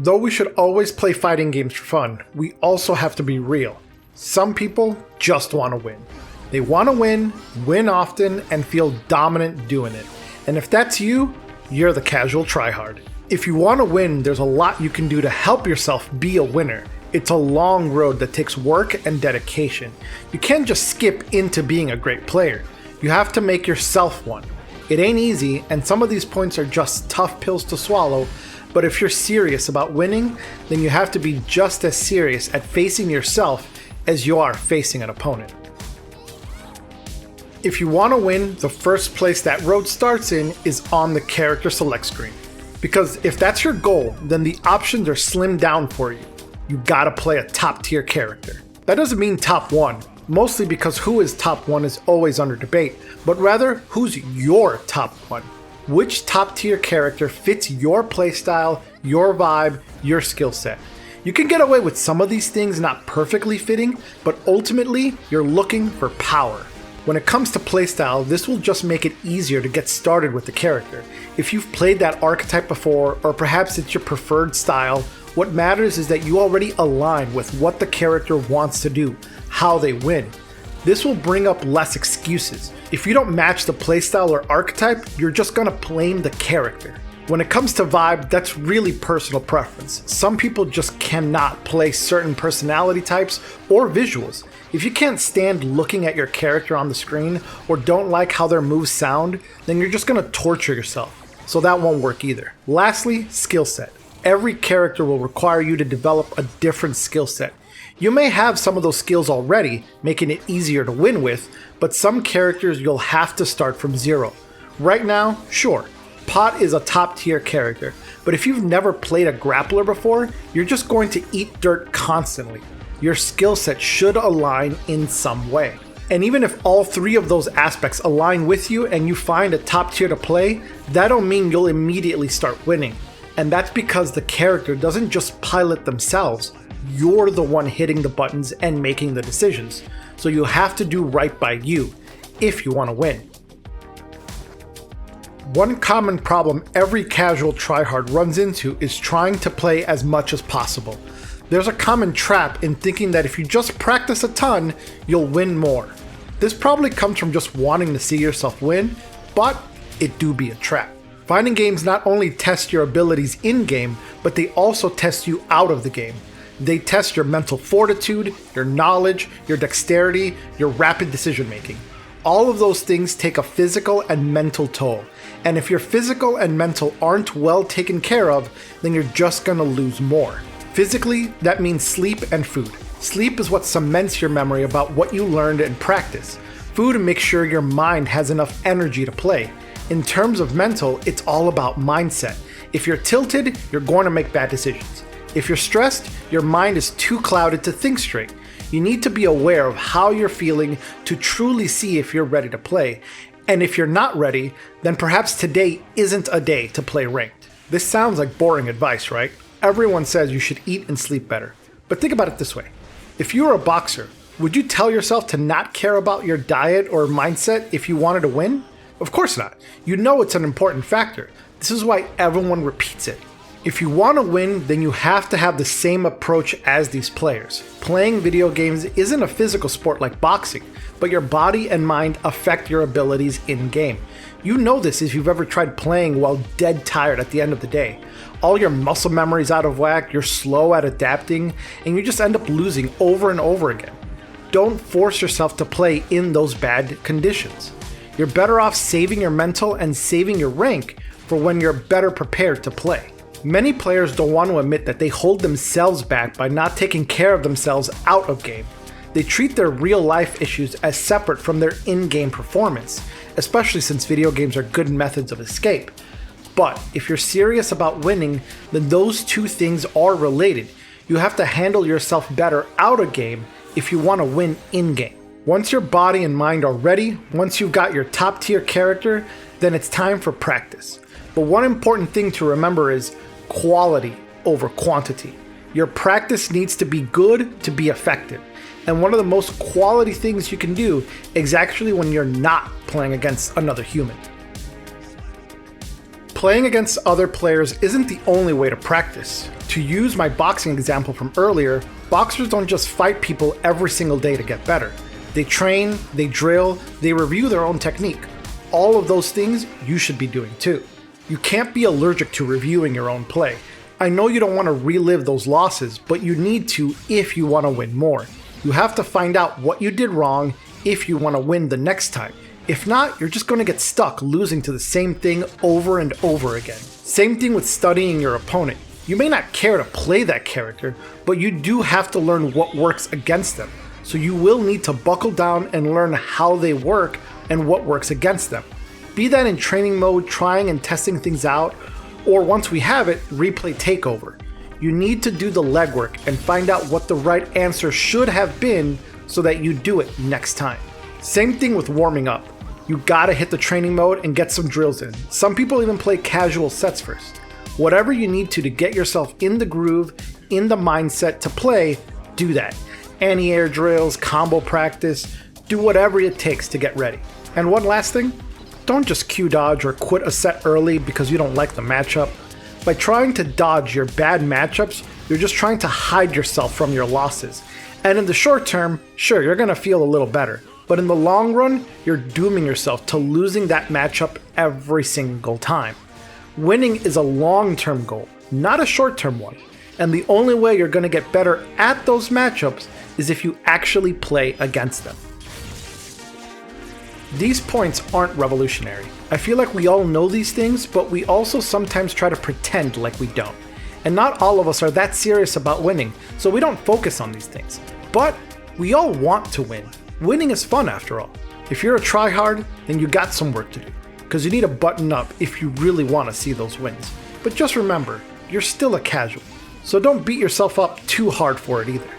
Though we should always play fighting games for fun, we also have to be real. Some people just want to win. They want to win often, and feel dominant doing it. And if that's you, you're the casual tryhard. If you want to win, there's a lot you can do to help yourself be a winner. It's a long road that takes work and dedication. You can't just skip into being a great player. You have to make yourself one. It ain't easy, and some of these points are just tough pills to swallow, but if you're serious about winning, then you have to be just as serious at facing yourself as you are facing an opponent. If you want to win, the first place that road starts in is on the character select screen. Because if that's your goal, then the options are slimmed down for you. You gotta play a top tier character. That doesn't mean top 1, mostly because who is top 1 is always under debate, but rather who's your top 1. Which top tier character fits your playstyle, your vibe, your skill set. You can get away with some of these things not perfectly fitting, but ultimately you're looking for power. When it comes to playstyle, this will just make it easier to get started with the character. If you've played that archetype before, or perhaps it's your preferred style, what matters is that you already align with what the character wants to do, how they win. This will bring up less excuses. If you don't match the playstyle or archetype, you're just gonna blame the character. When it comes to vibe, that's really personal preference. Some people just cannot play certain personality types or visuals. If you can't stand looking at your character on the screen or don't like how their moves sound, then you're just gonna torture yourself. So that won't work either. Lastly, skill set. Every character will require you to develop a different skill set. You may have some of those skills already, making it easier to win with, but some characters you'll have to start from zero. Right now, sure, Pot is a top tier character, but if you've never played a grappler before, you're just going to eat dirt constantly. Your skill set should align in some way. And even if all 3 of those aspects align with you and you find a top tier to play, that don't mean you'll immediately start winning. And that's because the character doesn't just pilot themselves. You're the one hitting the buttons and making the decisions. So you have to do right by you if you want to win. One common problem every casual tryhard runs into is trying to play as much as possible. There's a common trap in thinking that if you just practice a ton, you'll win more. This probably comes from just wanting to see yourself win, but it do be a trap. Fighting games not only test your abilities in-game, but they also test you out of the game. They test your mental fortitude, your knowledge, your dexterity, your rapid decision making. All of those things take a physical and mental toll. And if your physical and mental aren't well taken care of, then you're just gonna lose more. Physically, that means sleep and food. Sleep is what cements your memory about what you learned and practice. Food makes sure your mind has enough energy to play. In terms of mental, it's all about mindset. If you're tilted, you're going to make bad decisions. If you're stressed, your mind is too clouded to think straight. You need to be aware of how you're feeling to truly see if you're ready to play. And if you're not ready, then perhaps today isn't a day to play ranked. This sounds like boring advice, right? Everyone says you should eat and sleep better. But think about it this way. If you were a boxer, would you tell yourself to not care about your diet or mindset if you wanted to win? Of course not. You know it's an important factor. This is why everyone repeats it. If you want to win, then you have to have the same approach as these players. Playing video games isn't a physical sport like boxing, but your body and mind affect your abilities in-game. You know this if you've ever tried playing while dead tired at the end of the day. All your muscle memory's out of whack, you're slow at adapting, and you just end up losing over and over again. Don't force yourself to play in those bad conditions. You're better off saving your mental and saving your rank for when you're better prepared to play. Many players don't want to admit that they hold themselves back by not taking care of themselves out of game. They treat their real life issues as separate from their in-game performance, especially since video games are good methods of escape. But if you're serious about winning, then those two things are related. You have to handle yourself better out of game if you want to win in-game. Once your body and mind are ready, once you've got your top tier character, then it's time for practice. But one important thing to remember is quality over quantity. Your practice needs to be good to be effective. And one of the most quality things you can do is actually when you're not playing against another human. Playing against other players isn't the only way to practice. To use my boxing example from earlier, boxers don't just fight people every single day to get better. They train, they drill, they review their own technique. All of those things you should be doing too. You can't be allergic to reviewing your own play. I know you don't want to relive those losses, but you need to if you want to win more. You have to find out what you did wrong if you want to win the next time. If not, you're just going to get stuck losing to the same thing over and over again. Same thing with studying your opponent. You may not care to play that character, but you do have to learn what works against them. So you will need to buckle down and learn how they work and what works against them. Be that in training mode, trying and testing things out, or once we have it, replay takeover. You need to do the legwork and find out what the right answer should have been so that you do it next time. Same thing with warming up. You gotta hit the training mode and get some drills in. Some people even play casual sets first. Whatever you need to get yourself in the groove, in the mindset to play, do that. Anti-air drills, combo practice, do whatever it takes to get ready. And one last thing, don't just Q dodge or quit a set early because you don't like the matchup. By trying to dodge your bad matchups, you're just trying to hide yourself from your losses. And in the short term, sure, you're gonna feel a little better. But in the long run, you're dooming yourself to losing that matchup every single time. Winning is a long-term goal, not a short-term one. And the only way you're gonna get better at those matchups is if you actually play against them. These points aren't revolutionary. I feel like we all know these things, but we also sometimes try to pretend like we don't. And not all of us are that serious about winning, so we don't focus on these things. But we all want to win. Winning is fun after all. If you're a tryhard, then you got some work to do, because you need to button up if you really want to see those wins. But just remember, you're still a casual, so don't beat yourself up too hard for it either.